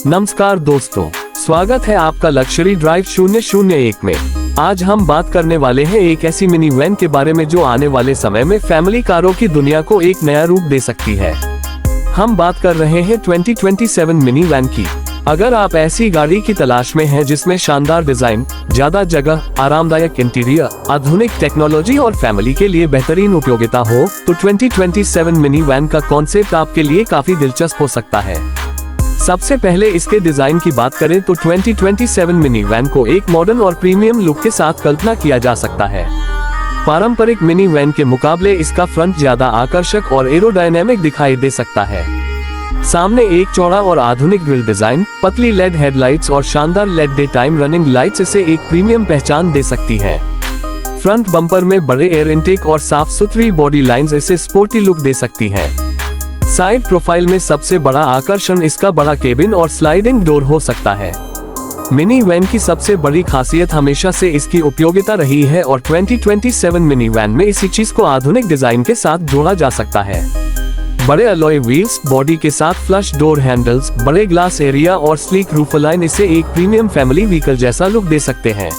नमस्कार दोस्तों, स्वागत है आपका लग्जरी ड्राइव 001 में। आज हम बात करने वाले हैं एक ऐसी मिनी वैन के बारे में जो आने वाले समय में फैमिली कारों की दुनिया को एक नया रूप दे सकती है। हम बात कर रहे हैं 2027 मिनी वैन की। अगर आप ऐसी गाड़ी की तलाश में हैं जिसमें शानदार डिजाइन, ज्यादा जगह, आरामदायक इंटीरियर, आधुनिक टेक्नोलॉजी और फैमिली के लिए बेहतरीन उपयोगिता हो, तो 2027 मिनी वैन का कॉन्सेप्ट आपके लिए काफी दिलचस्प हो सकता है। सबसे पहले इसके डिजाइन की बात करें तो 2027 मिनी वैन को एक मॉडर्न और प्रीमियम लुक के साथ कल्पना किया जा सकता है। पारंपरिक मिनी वैन के मुकाबले इसका फ्रंट ज्यादा आकर्षक और एरोडायनेमिक दिखाई दे सकता है। सामने एक चौड़ा और आधुनिक ग्रिल डिजाइन, पतली लेड हेडलाइट्स और शानदार LED day time running lights इसे एक प्रीमियम पहचान दे सकती है। फ्रंट बम्पर में बड़े एयर इनटेक और साफ सुथरी बॉडी लाइंस इसे स्पोर्टी लुक दे सकती हैं। साइड प्रोफाइल में सबसे बड़ा आकर्षण इसका बड़ा केबिन और स्लाइडिंग डोर हो सकता है। मिनी वैन की सबसे बड़ी खासियत हमेशा से इसकी उपयोगिता रही है और 2027 मिनी वैन में इसी चीज को आधुनिक डिजाइन के साथ जोड़ा जा सकता है। बड़े अलॉय व्हील्स, बॉडी के साथ फ्लश डोर हैंडल्स, बड़े ग्लास एरिया और स्लीक रूफलाइन इसे एक प्रीमियम फैमिली व्हीकल जैसा लुक दे सकते हैं।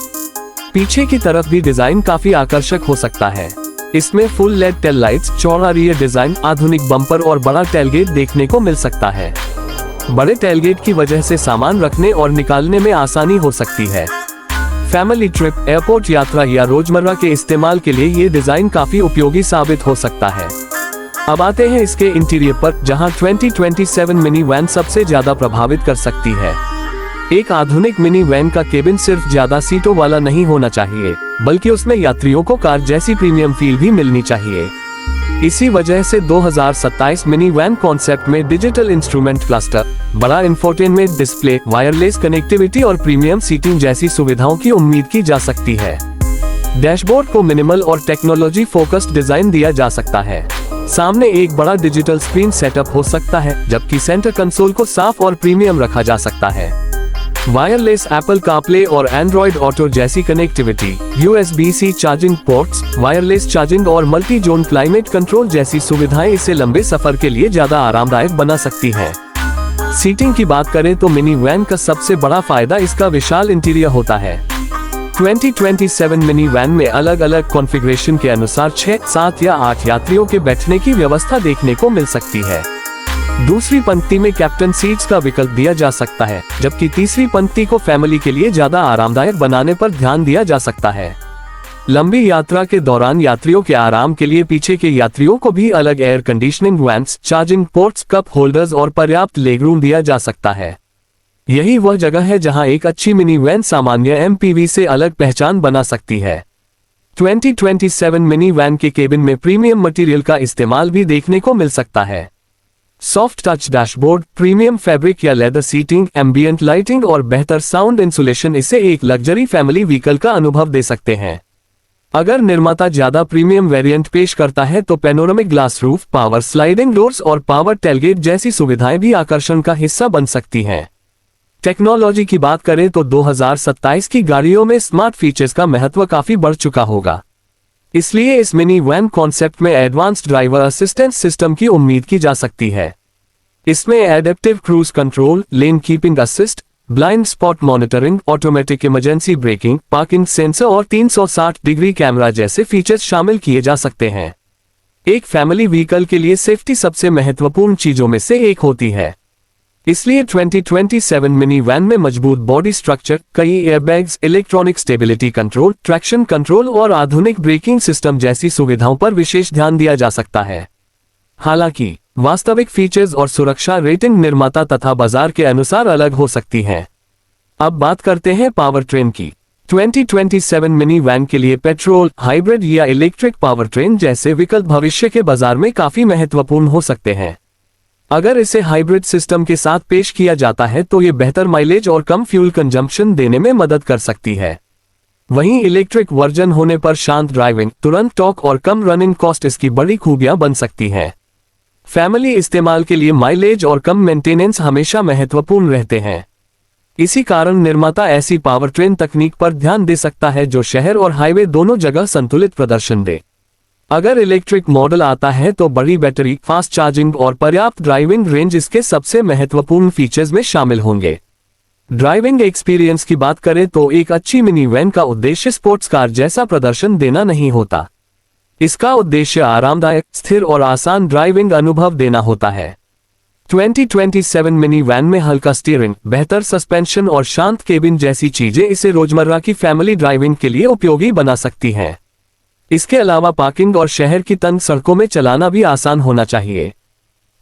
पीछे की तरफ भी डिजाइन काफी आकर्षक हो सकता है। इसमें फुल लेड टेल लाइट्स, चौड़ा रियर डिजाइन, आधुनिक बम्पर और बड़ा टेलगेट देखने को मिल सकता है। बड़े टेलगेट की वजह से सामान रखने और निकालने में आसानी हो सकती है। फैमिली ट्रिप, एयरपोर्ट यात्रा या रोजमर्रा के इस्तेमाल के लिए ये डिजाइन काफी उपयोगी साबित हो सकता है। अब आते हैं इसके इंटीरियर पर, जहां 2027 मिनी वैन सबसे ज्यादा प्रभावित कर सकती है। एक आधुनिक मिनी वैन का केबिन सिर्फ ज्यादा सीटों वाला नहीं होना चाहिए, बल्कि उसमें यात्रियों को कार जैसी प्रीमियम फील भी मिलनी चाहिए। इसी वजह से 2027 मिनी वैन कॉन्सेप्ट में डिजिटल इंस्ट्रूमेंट क्लस्टर, बड़ा इंफोटेनमेंट डिस्प्ले, वायरलेस कनेक्टिविटी और प्रीमियम सीटिंग जैसी सुविधाओं की उम्मीद की जा सकती है। डैशबोर्ड को मिनिमल और टेक्नोलॉजी फोकस्ड डिजाइन दिया जा सकता है। सामने एक बड़ा डिजिटल स्क्रीन सेटअप हो सकता है, जबकि सेंटर कंसोल को साफ और प्रीमियम रखा जा सकता है। वायरलेस एप्पल कारप्ले और एंड्रॉइड ऑटो जैसी connectivity, USB-C charging ports, wireless charging और मल्टी जोन क्लाइमेट कंट्रोल जैसी सुविधाएं इसे लंबे सफर के लिए ज्यादा आरामदायक बना सकती हैं। सीटिंग की बात करें तो मिनी वैन का सबसे बड़ा फायदा इसका विशाल इंटीरियर होता है। 2027 मिनी वैन में अलग अलग कॉन्फ़िगरेशन के अनुसार 6, 7 या 8 यात्रियों के बैठने की व्यवस्था देखने को मिल सकती है। दूसरी पंक्ति में कैप्टन सीट्स का विकल्प दिया जा सकता है, जबकि तीसरी पंक्ति को फैमिली के लिए ज्यादा आरामदायक बनाने पर ध्यान दिया जा सकता है। लंबी यात्रा के दौरान यात्रियों के आराम के लिए पीछे के यात्रियों को भी अलग air conditioning vents, charging ports, cup holders और पर्याप्त लेगरूम दिया जा सकता है। यही वह जगह है जहां एक अच्छी मिनी वैन सामान्य MPV से अलग पहचान बना सकती है। 2027 मिनी वैन के केबिन में प्रीमियम मटेरियल का इस्तेमाल भी देखने को मिल सकता है। Soft touch dashboard, premium fabric या लेदर सीटिंग, एम्बियंट लाइटिंग और बेहतर साउंड इंसुलेशन इसे एक लग्जरी फैमिली व्हीकल का अनुभव दे सकते हैं। अगर निर्माता ज्यादा प्रीमियम वेरिएंट पेश करता है तो panoramic glass roof, power sliding doors और पावर टेलगेट जैसी सुविधाएं भी आकर्षण का हिस्सा बन सकती हैं। टेक्नोलॉजी की बात करें तो 2027 की गाड़ियों में स्मार्ट फीचर्स का महत्व काफी बढ़ चुका होगा। इसलिए इस मिनी वैन कॉन्सेप्ट में एडवांस्ड ड्राइवर असिस्टेंस सिस्टम की उम्मीद की जा सकती है। इसमें adaptive cruise control, lane keeping assist, blind spot monitoring, automatic emergency braking, parking sensor और 360 डिग्री कैमरा जैसे फीचर्स शामिल किए जा सकते हैं। एक फैमिली व्हीकल के लिए सेफ्टी सबसे महत्वपूर्ण चीजों में से एक होती है। इसलिए 2027 मिनी वैन में मजबूत बॉडी स्ट्रक्चर, कई airbags, electronic stability control, traction control और आधुनिक ब्रेकिंग सिस्टम जैसी सुविधाओं पर विशेष ध्यान दिया जा सकता है। हालांकि वास्तविक फीचर्स और सुरक्षा रेटिंग निर्माता तथा बाजार के अनुसार अलग हो सकती हैं। अब बात करते हैं पावर ट्रेन की। 2027 मिनी वैन के लिए पेट्रोल, हाइब्रिड या इलेक्ट्रिक पावर ट्रेन जैसे विकल्प भविष्य के बाजार में काफी महत्वपूर्ण हो सकते हैं। अगर इसे हाइब्रिड सिस्टम के साथ पेश किया जाता है तो ये बेहतर माइलेज और कम फ्यूल कंजम्पशन देने में मदद कर सकती है। वहीं इलेक्ट्रिक वर्जन होने पर शांत ड्राइविंग, तुरंत टॉर्क और कम रनिंग कॉस्ट इसकी बड़ी खूबियां बन सकती हैं। फैमिली इस्तेमाल के लिए माइलेज और कम मेंटेनेंस हमेशा महत्वपूर्ण रहते हैं। इसी कारण निर्माता ऐसी पावर ट्रेन तकनीक पर ध्यान दे सकता है जो शहर और हाईवे दोनों जगह संतुलित प्रदर्शन दे। अगर इलेक्ट्रिक मॉडल आता है तो बड़ी बैटरी, फास्ट चार्जिंग और पर्याप्त ड्राइविंग रेंज इसके सबसे महत्वपूर्ण फीचर्स में शामिल होंगे। ड्राइविंग एक्सपीरियंस की बात करें तो एक अच्छी मिनी वैन का उद्देश्य स्पोर्ट्स कार जैसा प्रदर्शन देना नहीं होता। इसका उद्देश्य आरामदायक, स्थिर और आसान ड्राइविंग अनुभव देना होता है। 2027 मिनी वैन में हल्का स्टीयरिंग, बेहतर सस्पेंशन और शांत केबिन जैसी चीजें इसे रोजमर्रा की फैमिली ड्राइविंग के लिए उपयोगी बना सकती हैं। इसके अलावा पार्किंग और शहर की तंग सड़कों में चलाना भी आसान होना चाहिए।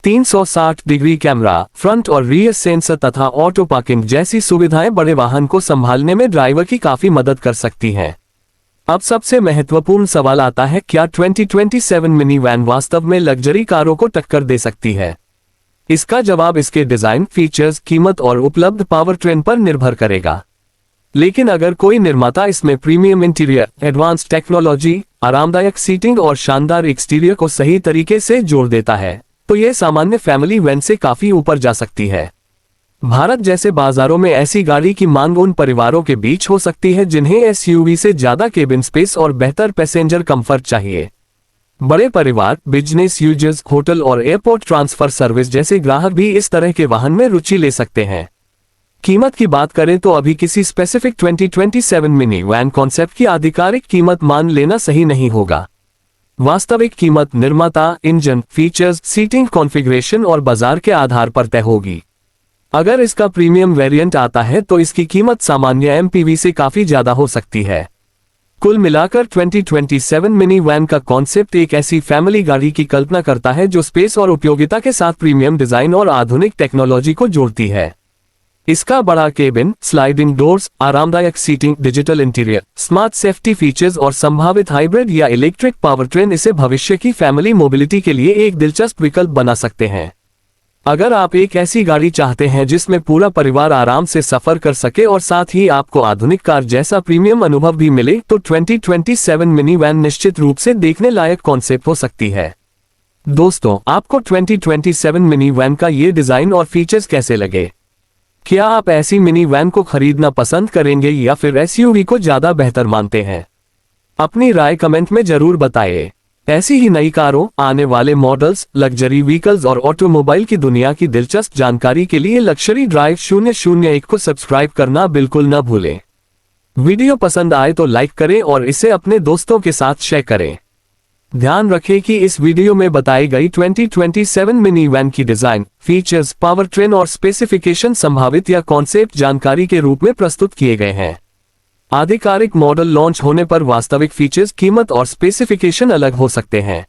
360 डिग्री कैमरा, फ्रंट और रियर सेंसर तथा ऑटो पार्किंग जैसी सुविधाएं बड़े वाहन को संभालने में ड्राइवर की काफी मदद कर सकती हैं। अब सबसे महत्वपूर्ण सवाल आता है, क्या 2027 मिनी वैन वास्तव में लग्जरी कारों को टक्कर दे सकती है? इसका जवाब इसके डिजाइन, फीचर्स, कीमत और उपलब्ध पावर ट्रेन पर निर्भर करेगा। लेकिन अगर कोई निर्माता इसमें प्रीमियम इंटीरियर, एडवांस टेक्नोलॉजी, आरामदायक सीटिंग और शानदार एक्सटीरियर को सही तरीके से जोड़ देता है तो यह सामान्य फैमिली वैन से काफी ऊपर जा सकती है। भारत जैसे बाजारों में ऐसी गाड़ी की मांग उन परिवारों के बीच हो सकती है जिन्हें एसयूवी से ज्यादा केबिन स्पेस और बेहतर पैसेंजर कंफर्ट चाहिए। बड़े परिवार, बिजनेस यूजर्स, होटल और एयरपोर्ट ट्रांसफर सर्विस जैसे ग्राहक भी इस तरह के वाहन में रुचि ले सकते हैं। कीमत की बात करें तो अभी किसी स्पेसिफिक 2027 मिनी वैन कॉन्सेप्ट की आधिकारिक कीमत मान लेना सही नहीं होगा। वास्तविक कीमत निर्माता, इंजन, फीचर्स, सीटिंग कॉन्फ़िगरेशन और बाजार के आधार पर तय होगी। अगर इसका प्रीमियम वेरिएंट आता है तो इसकी कीमत सामान्य एमपीवी से काफी ज्यादा हो सकती है। कुल मिलाकर 2027 मिनी वैन का कॉन्सेप्ट एक ऐसी फैमिली गाड़ी की कल्पना करता है जो स्पेस और उपयोगिता के साथ प्रीमियम डिजाइन और आधुनिक टेक्नोलॉजी को जोड़ती है। इसका बड़ा केबिन, स्लाइडिंग डोर्स, आरामदायक seating, digital interior, smart safety features और संभावित हाइब्रिड या इलेक्ट्रिक पावरट्रेन इसे भविष्य की फैमिली मोबिलिटी के लिए एक दिलचस्प विकल्प बना सकते हैं। अगर आप एक ऐसी गाड़ी चाहते हैं जिसमें पूरा परिवार आराम से सफर कर सके और साथ ही आपको आधुनिक कार जैसा प्रीमियम अनुभव भी मिले तो 2027 मिनी वैन निश्चित रूप से देखने लायक कॉन्सेप्ट हो सकती है। दोस्तों, आपको 2027 मिनी वैन का ये डिजाइन और फीचर्स कैसे लगे? क्या आप ऐसी मिनी वैन को खरीदना पसंद करेंगे या फिर एसयूवी को ज्यादा बेहतर मानते हैं? अपनी राय कमेंट में जरूर बताइए। ऐसी ही नई कारों, आने वाले मॉडल्स, लग्जरी व्हीकल्स और ऑटोमोबाइल की दुनिया की दिलचस्प जानकारी के लिए लक्जरी ड्राइव 001 को सब्सक्राइब करना बिल्कुल न भूलें। वीडियो पसंद आए तो लाइक करें और इसे अपने दोस्तों के साथ शेयर करें। ध्यान रखें कि इस वीडियो में बताई गई 2027 मिनी वैन की डिजाइन, फीचर्स, पावर ट्रेन और स्पेसिफिकेशन संभावित या कॉन्सेप्ट जानकारी के रूप में प्रस्तुत किए गए हैं। आधिकारिक मॉडल लॉन्च होने पर वास्तविक फीचर्स, कीमत और स्पेसिफिकेशन अलग हो सकते हैं।